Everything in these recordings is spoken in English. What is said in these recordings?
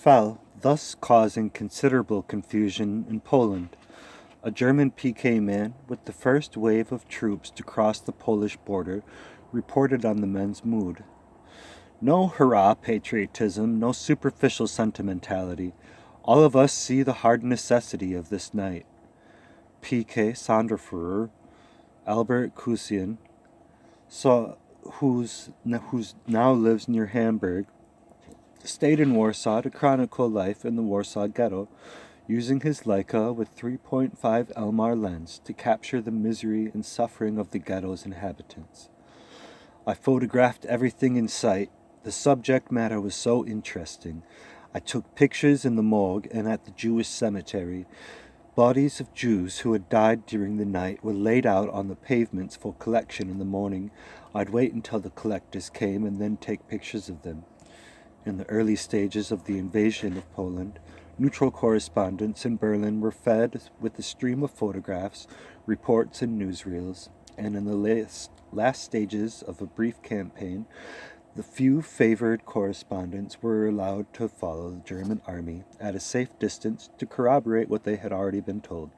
fell, thus causing considerable confusion in Poland. A German PK man with the first wave of troops to cross the Polish border reported on the men's mood. No hurrah patriotism, no superficial sentimentality. All of us see the hard necessity of this night. PK Sonderführer Albert Kusian, who's now lives near Hamburg, stayed in Warsaw to chronicle life in the Warsaw Ghetto, using his Leica with 3.5 Elmar lens to capture the misery and suffering of the ghetto's inhabitants. I photographed everything in sight. The subject matter was so interesting. I took pictures in the morgue and at the Jewish cemetery. Bodies of Jews who had died during the night were laid out on the pavements for collection in the morning. I'd wait until the collectors came and then take pictures of them. In the early stages of the invasion of Poland, neutral correspondents in Berlin were fed with a stream of photographs, reports, and newsreels, and in the last stages of a brief campaign, the few favored correspondents were allowed to follow the German army at a safe distance to corroborate what they had already been told.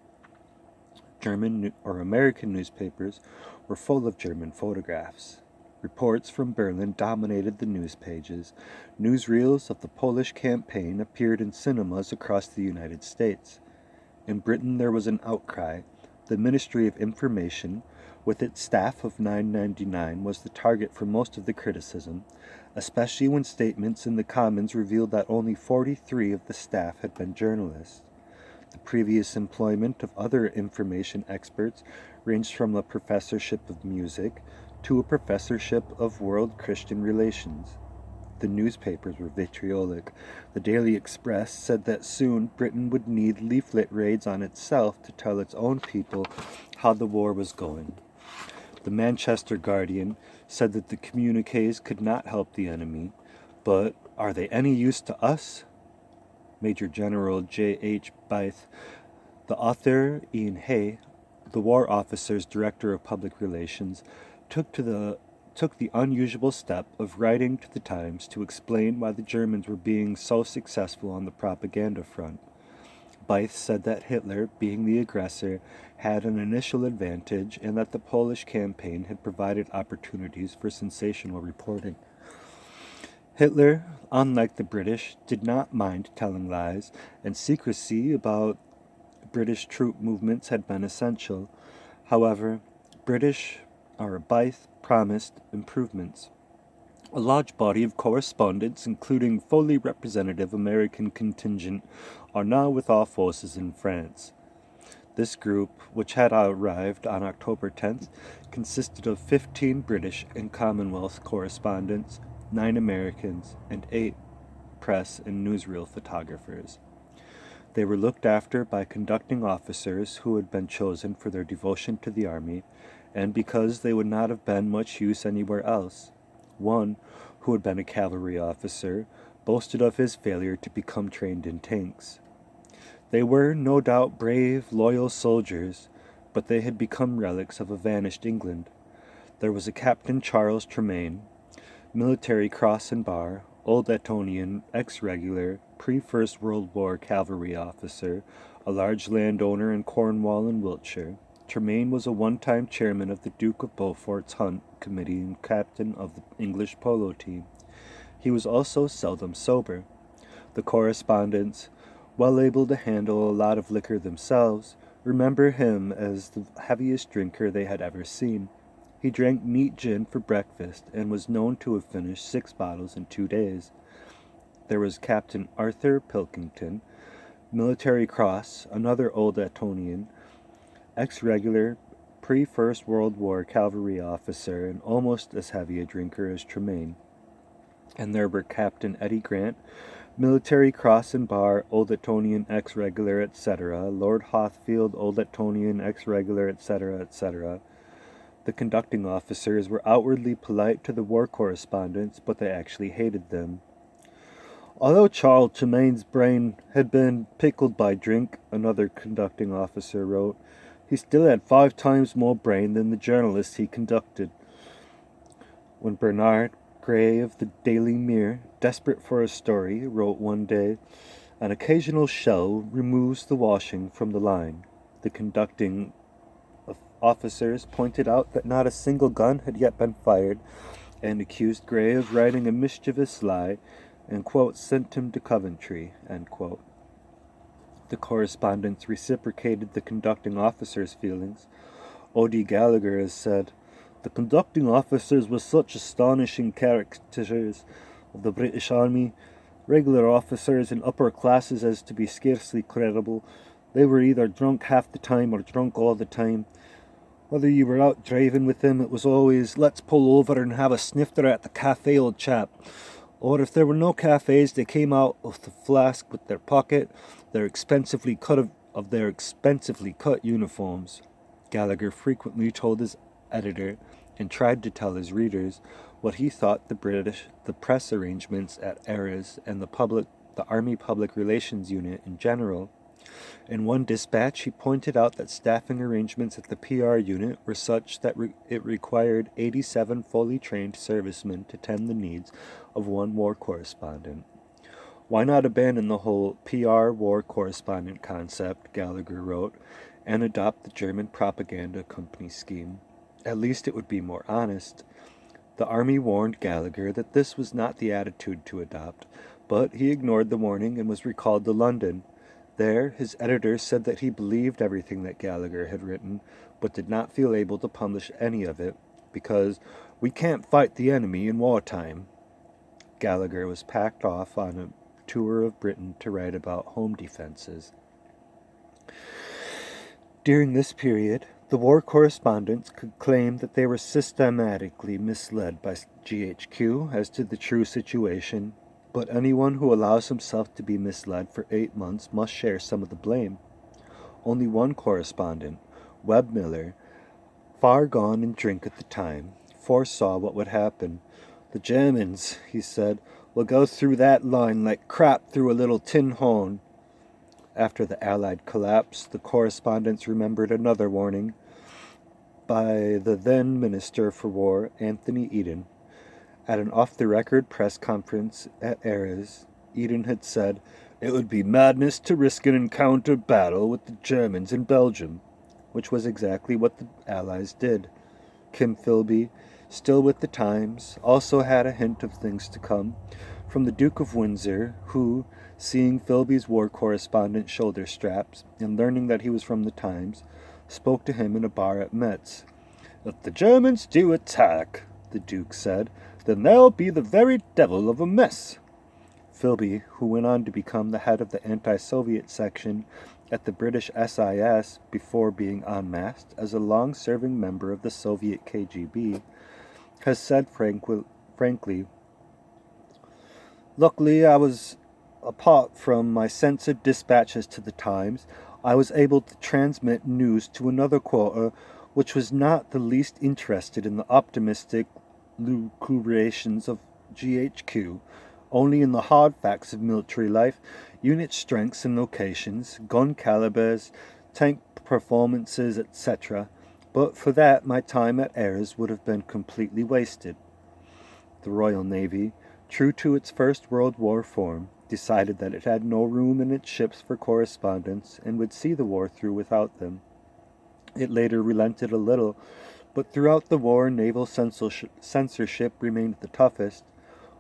German or American newspapers were full of German photographs. Reports from Berlin dominated the news pages. Newsreels of the Polish campaign appeared in cinemas across the United States. In Britain there was an outcry. The Ministry of Information, with its staff of 999, was the target for most of the criticism, especially when statements in the Commons revealed that only 43 of the staff had been journalists. The previous employment of other information experts ranged from a professorship of music to a professorship of world Christian relations. The newspapers were vitriolic. The Daily Express said that soon Britain would need leaflet raids on itself to tell its own people how the war was going. The Manchester Guardian said that the communiques could not help the enemy, but are they any use to us? Major General J.H. Byth, the author Ian Hay, the War Officer's Director of Public Relations, took the unusual step of writing to the Times to explain why the Germans were being so successful on the propaganda front. Byth said that Hitler, being the aggressor, had an initial advantage and that the Polish campaign had provided opportunities for sensational reporting. Hitler, unlike the British, did not mind telling lies, and secrecy about British troop movements had been essential. However, Byth promised improvements. A large body of correspondents, including fully representative American contingent, are now with our forces in France. This group, which had arrived on October 10th, consisted of 15 British and Commonwealth correspondents, 9 Americans, and 8 press and newsreel photographers. They were looked after by conducting officers who had been chosen for their devotion to the army, and because they would not have been much use anywhere else. One, who had been a cavalry officer, boasted of his failure to become trained in tanks. They were, no doubt, brave, loyal soldiers, but they had become relics of a vanished England. There was a Captain Charles Tremaine, Military Cross and Bar, Old Etonian, ex-regular, pre-First World War cavalry officer, a large landowner in Cornwall and Wiltshire. Tremaine was a one-time chairman of the Duke of Beaufort's Hunt Committee and captain of the English polo team. He was also seldom sober. The correspondents, well able to handle a lot of liquor themselves, remember him as the heaviest drinker they had ever seen. He drank neat gin for breakfast and was known to have finished 6 bottles in 2 days. There was Captain Arthur Pilkington, Military Cross, another Old Etonian, ex-regular, pre-First World War cavalry officer and almost as heavy a drinker as Tremaine. And there were Captain Eddie Grant, Military Cross and Bar, Old Etonian, ex-regular, etc., Lord Hothfield, Old Etonian, ex-regular, etc., etc. The conducting officers were outwardly polite to the war correspondents, but they actually hated them. Although Charles Tremaine's brain had been pickled by drink, another conducting officer wrote, he still had 5 times more brain than the journalists he conducted. When Bernard, Gray of the Daily Mirror, desperate for a story, wrote one day, "An occasional shell removes the washing from the line." The conducting officers pointed out that not a single gun had yet been fired, and accused Gray of writing a mischievous lie, and, quote, sent him to Coventry, end quote. The correspondents reciprocated the conducting officer's feelings. O.D. Gallagher has said, "The conducting officers were such astonishing caricatures of the British Army, regular officers in upper classes as to be scarcely credible. They were either drunk half the time or drunk all the time. Whether you were out driving with them, it was always, 'Let's pull over and have a snifter at the cafe, old chap.' Or if there were no cafes, they came out of the flask with their pocket, their expensively cut uniforms." Gallagher frequently told his editor, and tried to tell his readers, what he thought the press arrangements at Erez and the Army Public Relations Unit in general. In one dispatch, he pointed out that staffing arrangements at the PR unit were such that it required 87 fully trained servicemen to tend the needs of one war correspondent. "Why not abandon the whole PR war correspondent concept," Gallagher wrote, "and adopt the German propaganda company scheme? At least it would be more honest." The Army warned Gallagher that this was not the attitude to adopt, but he ignored the warning and was recalled to London. There, his editor said that he believed everything that Gallagher had written, but did not feel able to publish any of it, because "we can't fight the enemy in wartime." Gallagher was packed off on a tour of Britain to write about home defenses. During this period, the war correspondents could claim that they were systematically misled by GHQ as to the true situation, but anyone who allows himself to be misled for 8 months must share some of the blame. Only one correspondent, Webb Miller, far gone in drink at the time, foresaw what would happen. "The Germans," he said, "will go through that line like crap through a little tin horn." After the Allied collapse, the correspondents remembered another warning by the then Minister for War, Anthony Eden. At an off-the-record press conference at Erez, Eden had said, "It would be madness to risk an encounter battle with the Germans in Belgium," which was exactly what the Allies did. Kim Philby, still with the Times, also had a hint of things to come from the Duke of Windsor, who, seeing Philby's war correspondent shoulder straps and learning that he was from the Times, spoke to him in a bar at Metz. "If the Germans do attack," the Duke said, "then there'll be the very devil of a mess." Philby, who went on to become the head of the anti-Soviet section at the British SIS before being unmasked as a long-serving member of the Soviet KGB, has said frankly, "Luckily, apart from my censored dispatches to the Times, I was able to transmit news to another quarter which was not the least interested in the optimistic lucubrations of GHQ, only in the hard facts of military life, unit strengths and locations, gun calibers, tank performances, etc. But for that, my time at Erez would have been completely wasted." The Royal Navy, true to its First World War form, decided that it had no room in its ships for correspondents and would see the war through without them. It later relented a little, but throughout the war, naval censorship remained the toughest.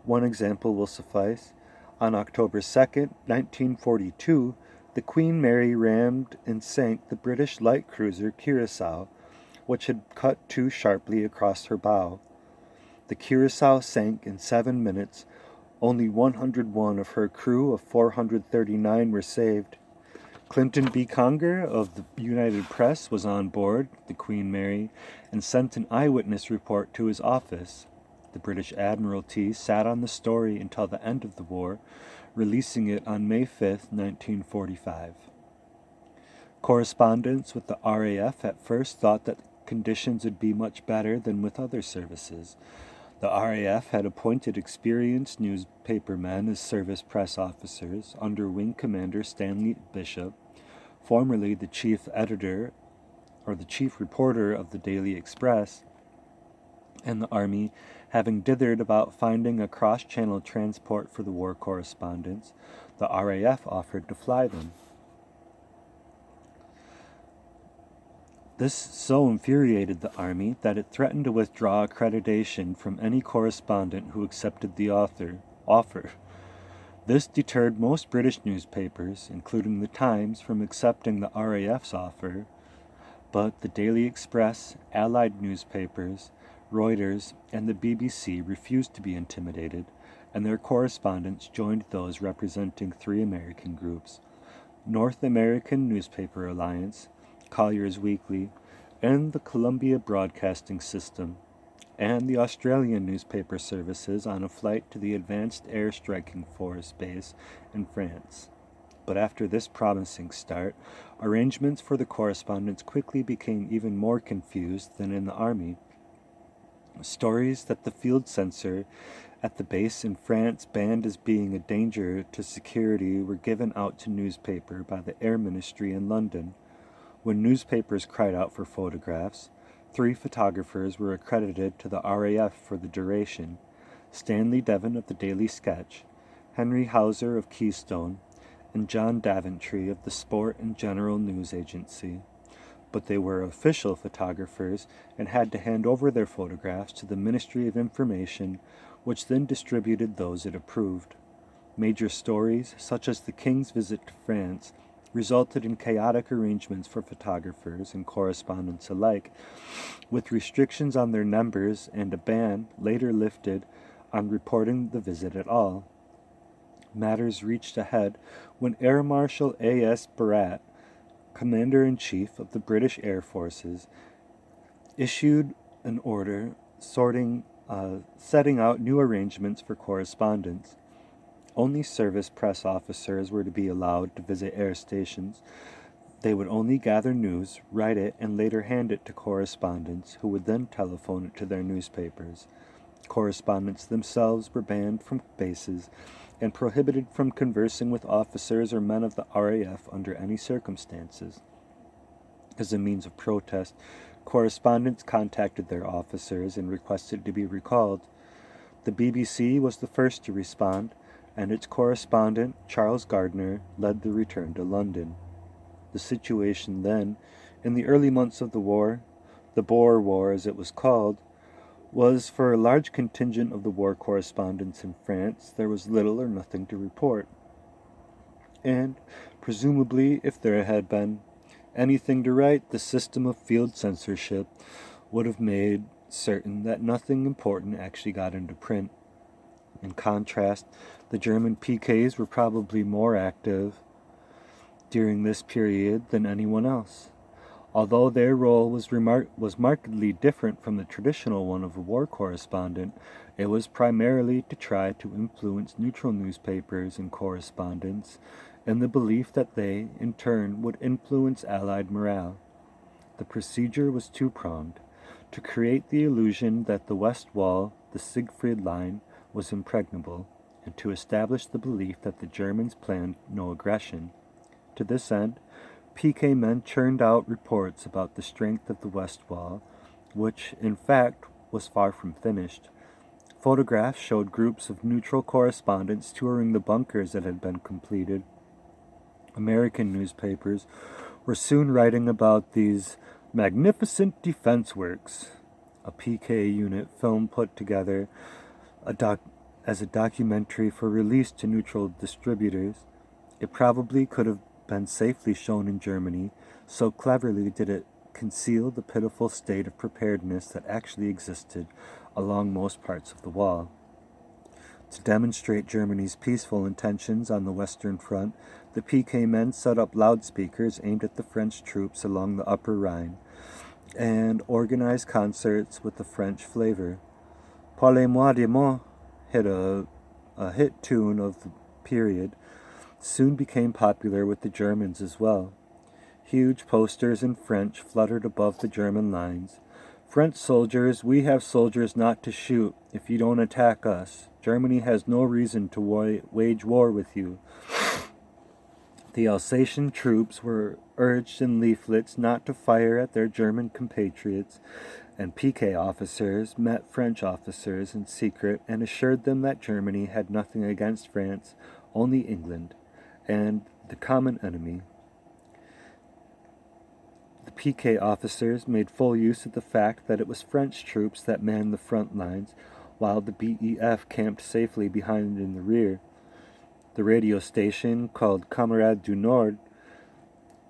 One example will suffice. On October 2nd, 1942, the Queen Mary rammed and sank the British light cruiser Curaçao, which had cut too sharply across her bow. The Curaçao sank in 7 minutes. Only 101 of her crew of 439 were saved. Clinton B. Conger of the United Press was on board the Queen Mary and sent an eyewitness report to his office. The British Admiralty sat on the story until the end of the war, releasing it on May 5, 1945. Correspondents with the RAF at first thought that conditions would be much better than with other services. The RAF had appointed experienced newspapermen as service press officers under Wing Commander Stanley Bishop, formerly the chief reporter of the Daily Express, and the Army Having dithered about finding a cross-channel transport for the war correspondents, the RAF offered to fly them. This so infuriated the Army that it threatened to withdraw accreditation from any correspondent who accepted the offer. This deterred most British newspapers, including the Times, from accepting the RAF's offer, but the Daily Express, Allied newspapers, Reuters, and the BBC refused to be intimidated, and their correspondents joined those representing three American groups: North American Newspaper Alliance, Collier's Weekly, and the Columbia Broadcasting System, and the Australian newspaper services on a flight to the Advanced Air Striking Force base in France. But after this promising start, arrangements for the correspondents quickly became even more confused than in the Army. Stories that the field censor at the base in France banned as being a danger to security were given out to newspaper by the Air Ministry in London. When newspapers cried out for photographs, 3 photographers were accredited to the RAF for the duration: Stanley Devon of the Daily Sketch, Henry Hauser of Keystone, and John Daventry of the Sport and General News Agency. But they were official photographers and had to hand over their photographs to the Ministry of Information, which then distributed those it approved. Major stories, such as the King's visit to France, resulted in chaotic arrangements for photographers and correspondents alike, with restrictions on their numbers and a ban, later lifted, on reporting the visit at all. Matters reached a head when Air Marshal A.S. Barat, Commander-in-Chief of the British Air Forces, issued an order setting out new arrangements for correspondence. Only service press officers were to be allowed to visit air stations. They would only gather news, write it, and later hand it to correspondents, who would then telephone it to their newspapers. Correspondents themselves were banned from bases and prohibited from conversing with officers or men of the RAF under any circumstances. As a means of protest, correspondents contacted their officers and requested to be recalled. The BBC was the first to respond, and its correspondent, Charles Gardner, led the return to London. The situation then, in the early months of the war, the Boer War as it was called, was for a large contingent of the war correspondents in France there was little or nothing to report. And, presumably, if there had been anything to write, the system of field censorship would have made certain that nothing important actually got into print. In contrast, the German PKs were probably more active during this period than anyone else. Although their role was markedly different from the traditional one of a war correspondent, it was primarily to try to influence neutral newspapers and correspondents in the belief that they, in turn, would influence Allied morale. The procedure was two-pronged: to create the illusion that the West Wall, the Siegfried Line, was impregnable, and to establish the belief that the Germans planned no aggression. To this end, PK men churned out reports about the strength of the West Wall, which, in fact, was far from finished. Photographs showed groups of neutral correspondents touring the bunkers that had been completed. American newspapers were soon writing about these magnificent defense works. A PK unit film put together as a documentary for release to neutral distributors. It probably could have been safely shown in Germany, so cleverly did it conceal the pitiful state of preparedness that actually existed along most parts of the wall. To demonstrate Germany's peaceful intentions on the Western Front, the PK men set up loudspeakers aimed at the French troops along the Upper Rhine, and organized concerts with the French flavor. Parlez-moi des mots, a hit tune of the period, soon became popular with the Germans as well. Huge posters in French fluttered above the German lines. French soldiers, we have soldiers not to shoot if you don't attack us. Germany has no reason to wage war with you. The Alsatian troops were urged in leaflets not to fire at their German compatriots, and PK officers met French officers in secret and assured them that Germany had nothing against France, only England, and the common enemy. The PK officers made full use of the fact that it was French troops that manned the front lines, while the BEF camped safely behind in the rear. The radio station, called Camarades du Nord,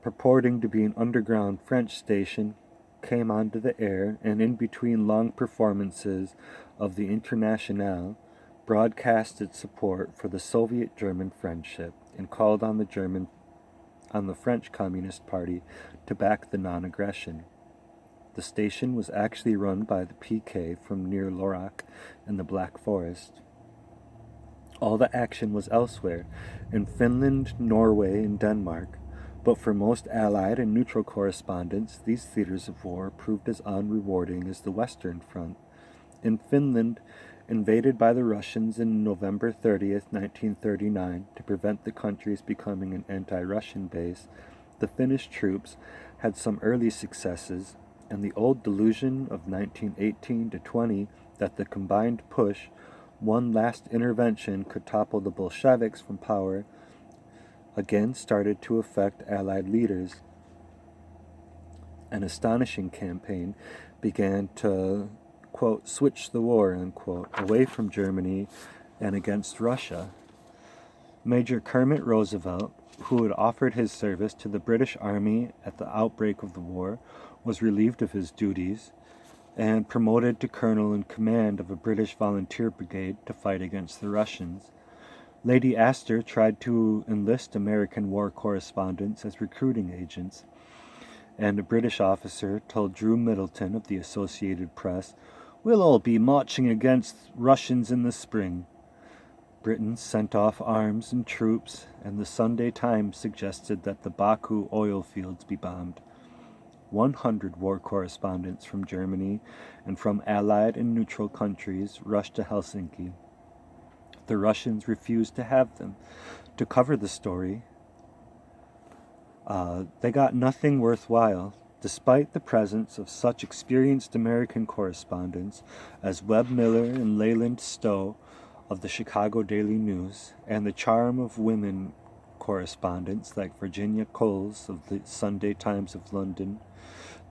purporting to be an underground French station, came onto the air and in between long performances of the Internationale broadcast its support for the Soviet-German friendship and called on the French Communist Party to back the non-aggression. The station was actually run by the PK from near Lorac in the Black Forest. All the action was elsewhere, in Finland, Norway, and Denmark, but for most Allied and neutral correspondents, these theaters of war proved as unrewarding as the Western Front. In Finland, invaded by the Russians in November 30th, 1939, to prevent the country's becoming an anti-Russian base, the Finnish troops had some early successes, and the old delusion of 1918 to 20 that the combined push, one last intervention, could topple the Bolsheviks from power again started to affect Allied leaders. An astonishing campaign began to, quote, switch the war, unquote, away from Germany and against Russia. Major Kermit Roosevelt, who had offered his service to the British Army at the outbreak of the war, was relieved of his duties and promoted to colonel in command of a British volunteer brigade to fight against the Russians. Lady Astor tried to enlist American war correspondents as recruiting agents, and a British officer told Drew Middleton of the Associated Press, "We'll all be marching against Russians in the spring." Britain sent off arms and troops, and the Sunday Times suggested that the Baku oil fields be bombed. 100 war correspondents from Germany and from Allied and neutral countries rushed to Helsinki. The Russians refused to have them to cover the story. They got nothing worthwhile, despite the presence of such experienced American correspondents as Webb Miller and Leyland Stowe of the Chicago Daily News, and the charm of women correspondents like Virginia Coles of the Sunday Times of London.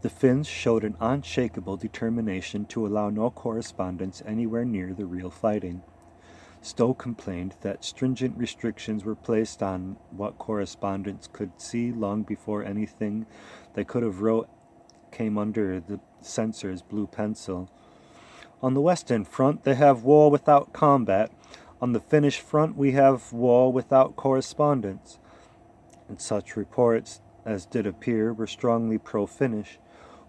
The Finns showed an unshakable determination to allow no correspondence anywhere near the real fighting. Stowe complained that stringent restrictions were placed on what correspondents could see long before anything they could have wrote came under the censors' blue pencil. On the Western Front, they have war without combat. On the Finnish front, we have war without correspondence. And such reports as did appear were strongly pro-Finnish.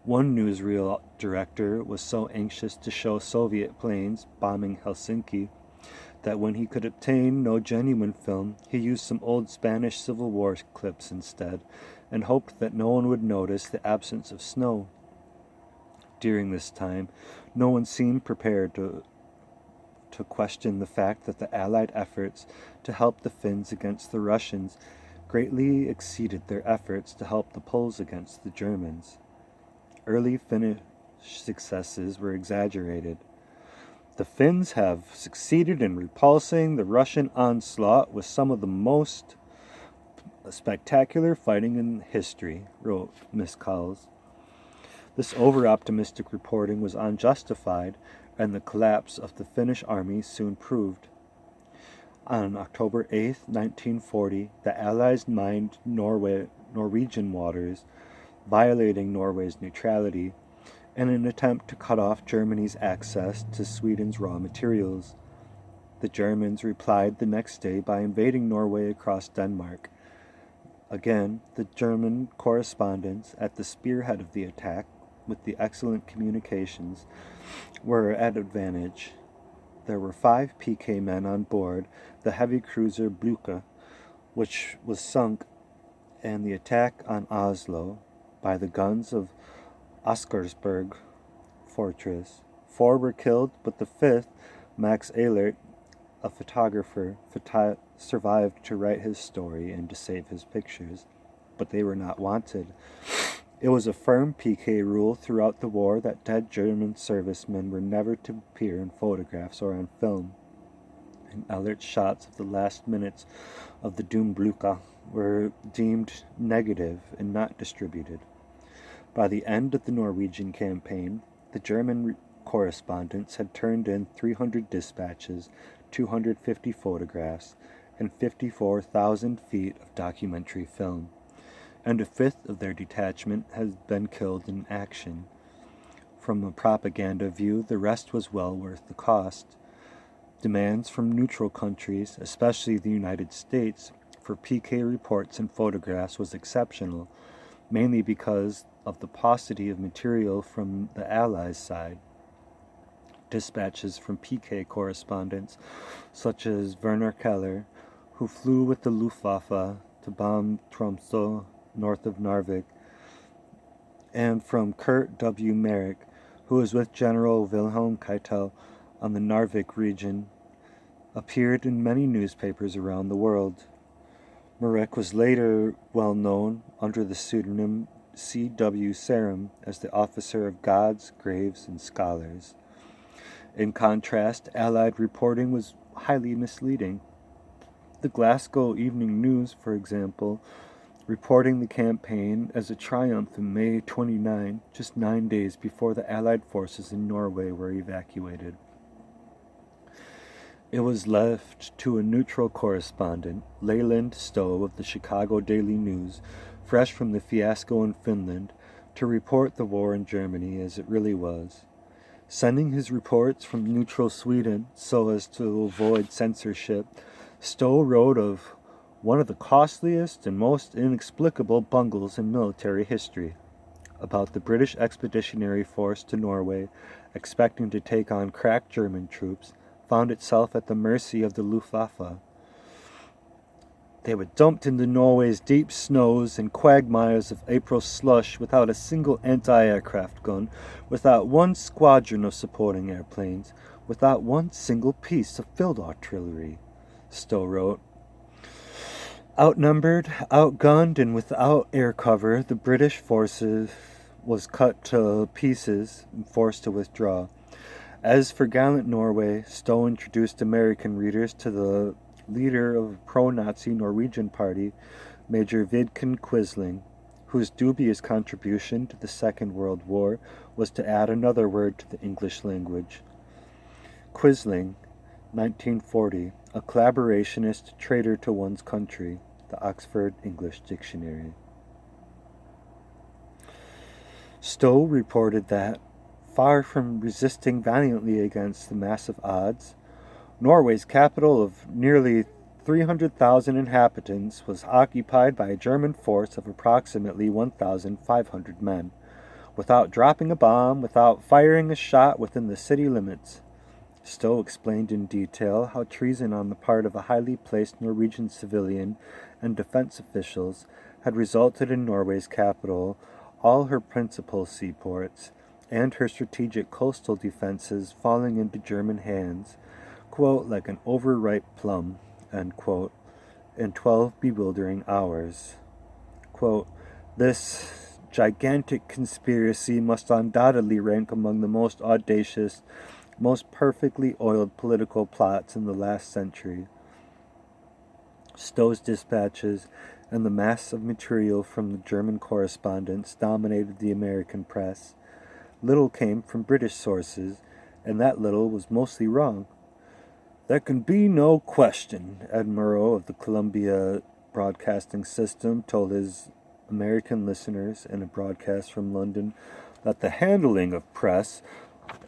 One newsreel director was so anxious to show Soviet planes bombing Helsinki that when he could obtain no genuine film, he used some old Spanish Civil War clips instead, and hoped that no one would notice the absence of snow. During this time, no one seemed prepared to question the fact that the Allied efforts to help the Finns against the Russians greatly exceeded their efforts to help the Poles against the Germans. Early Finnish successes were exaggerated. The Finns have succeeded in repulsing the Russian onslaught with some of the most spectacular fighting in history, wrote Miss Cowles. This over-optimistic reporting was unjustified, and the collapse of the Finnish army soon proved. On October 8, 1940, the Allies mined Norwegian waters, violating Norway's neutrality, in an attempt to cut off Germany's access to Sweden's raw materials. The Germans replied the next day by invading Norway across Denmark. Again, the German correspondents at the spearhead of the attack, with the excellent communications, were at advantage. There were 5 PK men on board the heavy cruiser Blucher, which was sunk, and the attack on Oslo by the guns of Oscarsburg fortress. 4 were killed, but the 5th, Max Ehlert, a photographer, survived to write his story and to save his pictures, but they were not wanted. It was a firm PK rule throughout the war that dead German servicemen were never to appear in photographs or on film, and alert shots of the last minutes of the Doomblüke were deemed negative and not distributed. By the end of the Norwegian campaign, the German correspondents had turned in 300 dispatches, 250 photographs, and 54,000 feet of documentary film, and a fifth of their detachment had been killed in action. From a propaganda view, the rest was well worth the cost. Demands from neutral countries, especially the United States, for PK reports and photographs was exceptional, mainly because of the paucity of material from the Allies' side. Dispatches from PK correspondents, such as Werner Keller, who flew with the Luftwaffe to bomb Tromsø, north of Narvik, and from Kurt W. Merrick, who was with General Wilhelm Keitel on the Narvik region, appeared in many newspapers around the world. Merrick was later well known under the pseudonym C.W. Sarum as the officer of gods, graves, and scholars. In contrast, Allied reporting was highly misleading. The Glasgow Evening News, for example, reporting the campaign as a triumph in May 29, just 9 days before the Allied forces in Norway were evacuated. It was left to a neutral correspondent, Leyland Stowe of the Chicago Daily News, fresh from the fiasco in Finland, to report the war in Germany as it really was. Sending his reports from neutral Sweden so as to avoid censorship, Stowe wrote of one of the costliest and most inexplicable bungles in military history, about the British Expeditionary Force to Norway, expecting to take on crack German troops, found itself at the mercy of the Luftwaffe. They were dumped into Norway's deep snows and quagmires of April slush without a single anti-aircraft gun, without one squadron of supporting airplanes, without one single piece of field artillery, Stowe wrote. Outnumbered, outgunned, and without air cover, the British forces was cut to pieces and forced to withdraw. As for gallant Norway, Stowe introduced American readers to the leader of a pro-Nazi Norwegian party, Major Vidkun Quisling, whose dubious contribution to the Second World War was to add another word to the English language. Quisling, 1940, a collaborationist traitor to one's country, the Oxford English Dictionary. Stowe reported that, far from resisting valiantly against the massive odds, Norway's capital of nearly 300,000 inhabitants was occupied by a German force of approximately 1,500 men, without dropping a bomb, without firing a shot within the city limits. Stowe explained in detail how treason on the part of a highly placed Norwegian civilian and defense officials had resulted in Norway's capital, all her principal seaports, and her strategic coastal defenses falling into German hands, quote, like an overripe plum, end quote, in 12 bewildering hours. Quote, this gigantic conspiracy must undoubtedly rank among the most audacious, most perfectly oiled political plots in the last century. Stowe's dispatches and the mass of material from the German correspondents dominated the American press. Little came from British sources, and that little was mostly wrong. There can be no question, Ed Murrow of the Columbia Broadcasting System told his American listeners in a broadcast from London, that the handling of press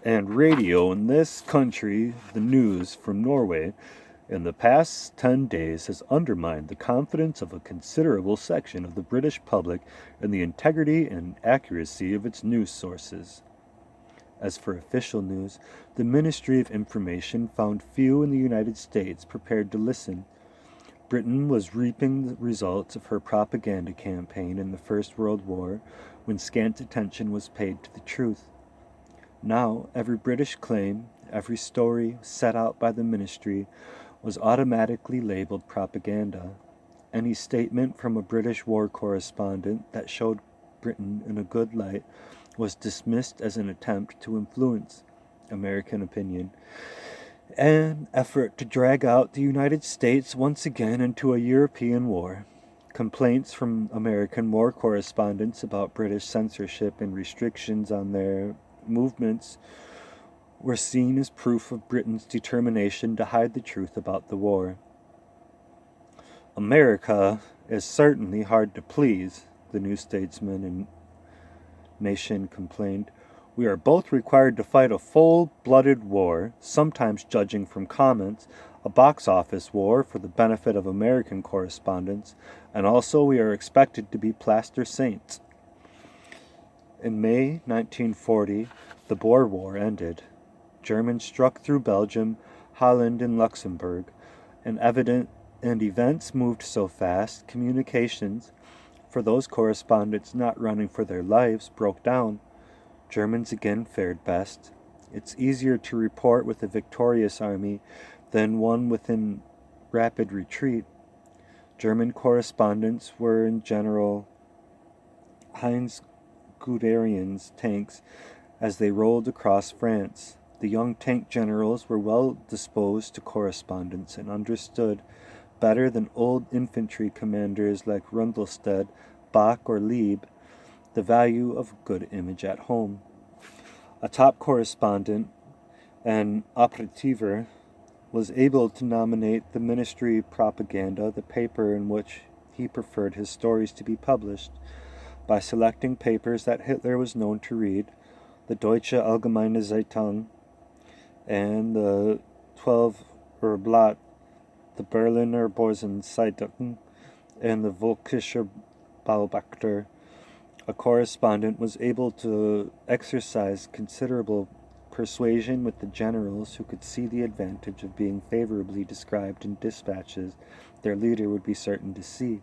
and radio in this country, the news from Norway, in the past 10 days has undermined the confidence of a considerable section of the British public in the integrity and accuracy of its news sources. As for official news, the Ministry of Information found few in the United States prepared to listen. Britain was reaping the results of her propaganda campaign in the First World War when scant attention was paid to the truth. Now, every British claim, every story set out by the ministry was automatically labeled propaganda. Any statement from a British war correspondent that showed Britain in a good light was dismissed as an attempt to influence American opinion, an effort to drag out the United States once again into a European war. Complaints from American war correspondents about British censorship and restrictions on their movements were seen as proof of Britain's determination to hide the truth about the war. America is certainly hard to please, the New Statesman and Nation complained. We are both required to fight a full-blooded war, sometimes judging from comments, a box office war for the benefit of American correspondents, and also we are expected to be plaster saints. In May 1940, the Boer War ended. Germans struck through Belgium, Holland, and Luxembourg, and events moved so fast, communications, for those correspondents not running for their lives, broke down. Germans again fared best. It's easier to report with a victorious army than one within rapid retreat. German correspondents were in general Heinz Guderian's tanks as they rolled across France. The young tank generals were well disposed to correspondence and understood better than old infantry commanders like Rundlestedt, Bach, or Lieb the value of a good image at home. A top correspondent, an Operativer, was able to nominate the Ministry Propaganda, the paper in which he preferred his stories to be published, by selecting papers that Hitler was known to read, the Deutsche Allgemeine Zeitung and the 12 Blatt, the Berliner Zeitung, and the Völkischer Beobachter. A correspondent was able to exercise considerable persuasion with the generals who could see the advantage of being favorably described in dispatches their leader would be certain to see.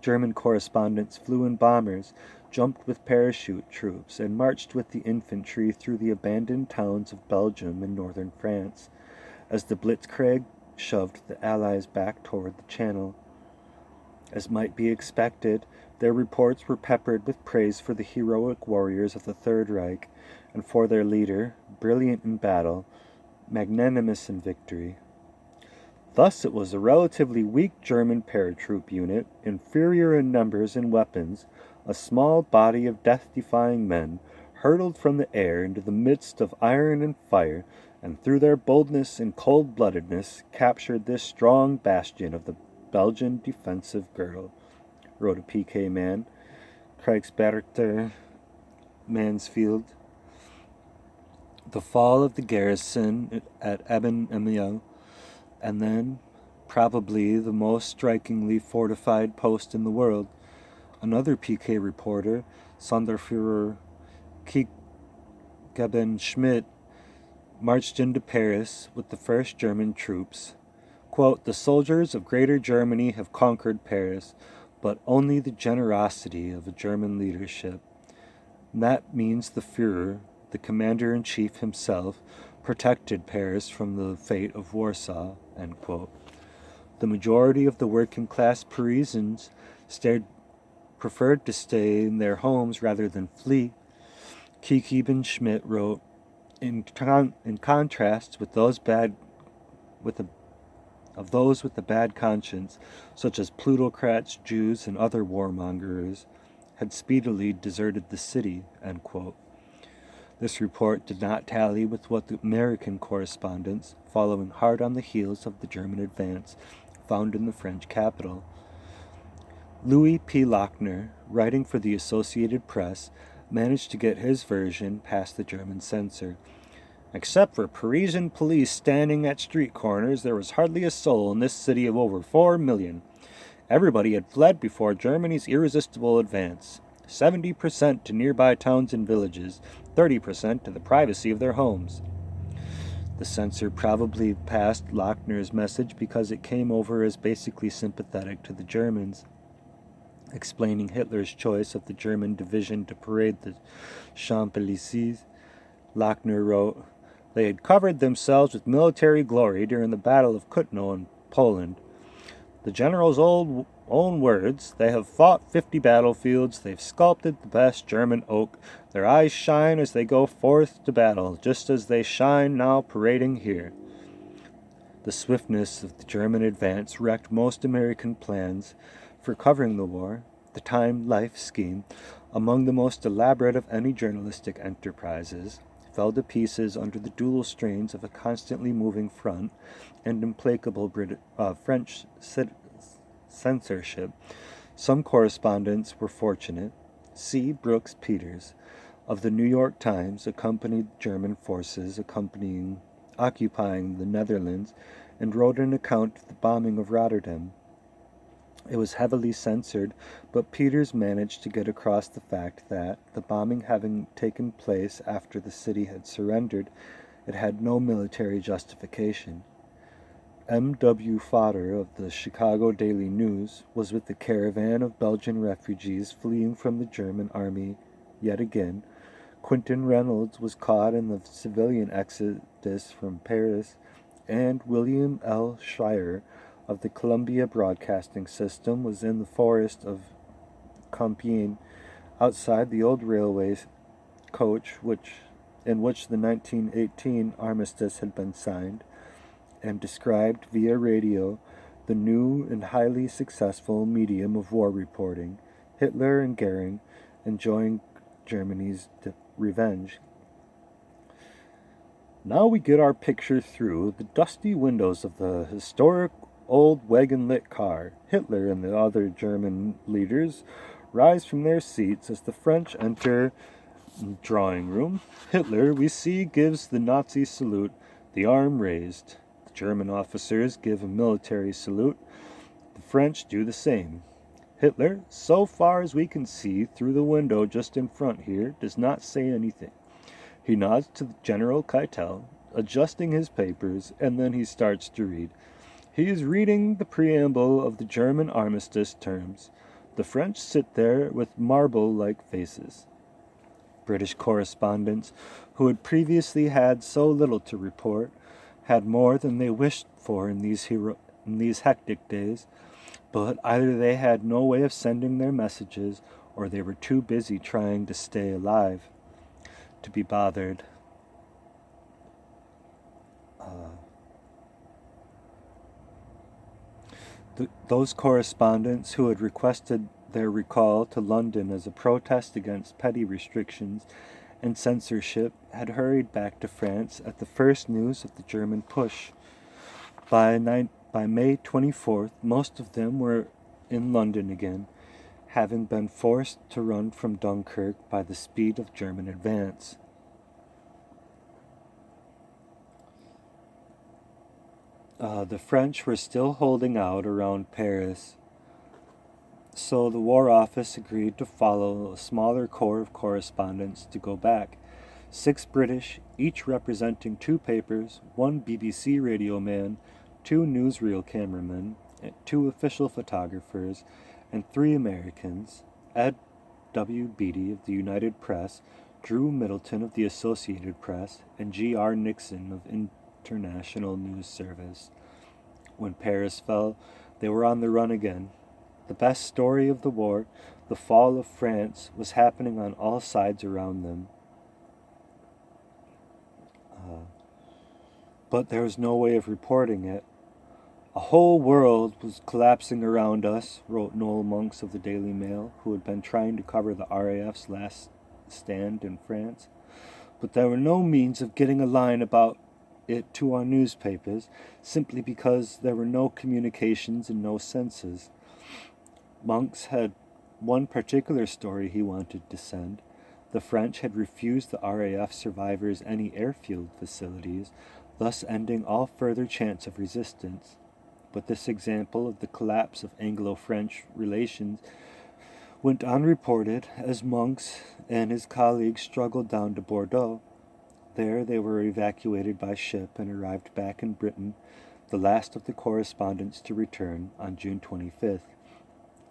German correspondents flew in bombers, jumped with parachute troops, and marched with the infantry through the abandoned towns of Belgium and northern France, as the Blitzkrieg shoved the Allies back toward the Channel. As might be expected, their reports were peppered with praise for the heroic warriors of the Third Reich and for their leader, brilliant in battle, magnanimous in victory. Thus it was a relatively weak German paratroop unit, inferior in numbers and weapons, a small body of death-defying men, hurtled from the air into the midst of iron and fire, and through their boldness and cold-bloodedness captured this strong bastion of the Belgian defensive girdle, wrote a PK man, Kriegsbeater Mansfield. The fall of the garrison at Eben Emiel, and then, probably the most strikingly fortified post in the world, another PK reporter, Sonderführer Kiegeben Schmidt, marched into Paris with the first German troops. Quote, the soldiers of Greater Germany have conquered Paris, but only the generosity of a German leadership. And that means the Führer, the commander-in-chief himself, protected Paris from the fate of Warsaw, end quote. The majority of the working-class Parisians preferred to stay in their homes rather than flee. Kiekeben Schmidt wrote, in contrast with those with a bad conscience, such as plutocrats, Jews, and other warmongers, had speedily deserted the city, end quote. This report did not tally with what the American correspondents, following hard on the heels of the German advance, found in the French capital. Louis P. Lochner, writing for the Associated Press, managed to get his version past the German censor. Except for Parisian police standing at street corners, there was hardly a soul in this city of over 4 million. Everybody had fled before Germany's irresistible advance. 70% to nearby towns and villages, 30% to the privacy of their homes. The censor probably passed Lochner's message because it came over as basically sympathetic to the Germans. Explaining Hitler's choice of the German division to parade the Champs-Élysées, Lochner wrote, they had covered themselves with military glory during the Battle of Kutno in Poland. The general's own words, they have fought 50 battlefields, they've sculpted the best German oak, their eyes shine as they go forth to battle, just as they shine now parading here. The swiftness of the German advance wrecked most American plans for covering the war. The time-life scheme, among the most elaborate of any journalistic enterprises, fell to pieces under the dual strains of a constantly moving front and implacable French censorship. Some correspondents were fortunate. C. Brooks Peters, of the New York Times, accompanied German forces occupying the Netherlands and wrote an account of the bombing of Rotterdam. It was heavily censored, but Peters managed to get across the fact that, the bombing having taken place after the city had surrendered, it had no military justification. M.W. Fodder of the Chicago Daily News was with the caravan of Belgian refugees fleeing from the German army yet again. Quentin Reynolds was caught in the civilian exodus from Paris, and William L. Shire of the Columbia Broadcasting System was in the forest of Compiègne, outside the old railway coach in which the 1918 armistice had been signed, and described via radio the new and highly successful medium of war reporting, Hitler and Goering enjoying Germany's revenge. Now we get our picture through the dusty windows of the historic old wagon-lit car. Hitler and the other German leaders rise from their seats as the French enter the drawing room. Hitler, we see, gives the Nazi salute, the arm raised. The German officers give a military salute. The French do the same. Hitler, so far as we can see through the window just in front here, does not say anything. He nods to General Keitel, adjusting his papers, and then he starts to read. He is reading the preamble of the German armistice terms. The French sit there with marble-like faces. British correspondents, who had previously had so little to report, had more than they wished for in these hectic days, but either they had no way of sending their messages, or they were too busy trying to stay alive to be bothered. Those correspondents who had requested their recall to London as a protest against petty restrictions and censorship had hurried back to France at the first news of the German push. By May 24th, most of them were in London again, having been forced to run from Dunkirk by the speed of German advance. The French were still holding out around Paris, so the War Office agreed to follow a smaller corps of correspondents to go back. 6 British, each representing 2 papers, 1 BBC radio man, 2 newsreel cameramen, 2 official photographers, and 3 Americans, Ed W. Beatty of the United Press, Drew Middleton of the Associated Press, and G.R. Nixon of International News Service. When Paris fell, they were on the run again. The best story of the war, the fall of France, was happening on all sides around them. But there was no way of reporting it. A whole world was collapsing around us, wrote Noel Monks of the Daily Mail, who had been trying to cover the RAF's last stand in France. But there were no means of getting a line about it to our newspapers, simply because there were no communications and no censors. Monks had one particular story he wanted to send. The French had refused the RAF survivors any airfield facilities, thus ending all further chance of resistance. But this example of the collapse of Anglo-French relations went unreported as Monks and his colleagues struggled down to Bordeaux. There they were evacuated by ship and arrived back in Britain, the last of the correspondents to return, on June 25th.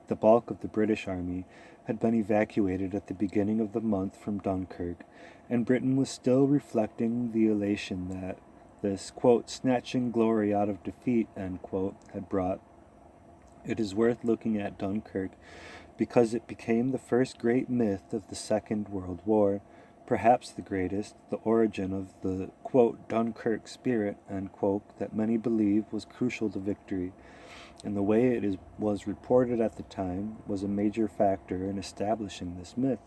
The bulk of the British army had been evacuated at the beginning of the month from Dunkirk, and Britain was still reflecting the elation that this, quote, snatching glory out of defeat, end quote, had brought. It is worth looking at Dunkirk because it became the first great myth of the Second World War, perhaps the greatest, the origin of the, quote, Dunkirk spirit, unquote, that many believe was crucial to victory, and the way was reported at the time was a major factor in establishing this myth.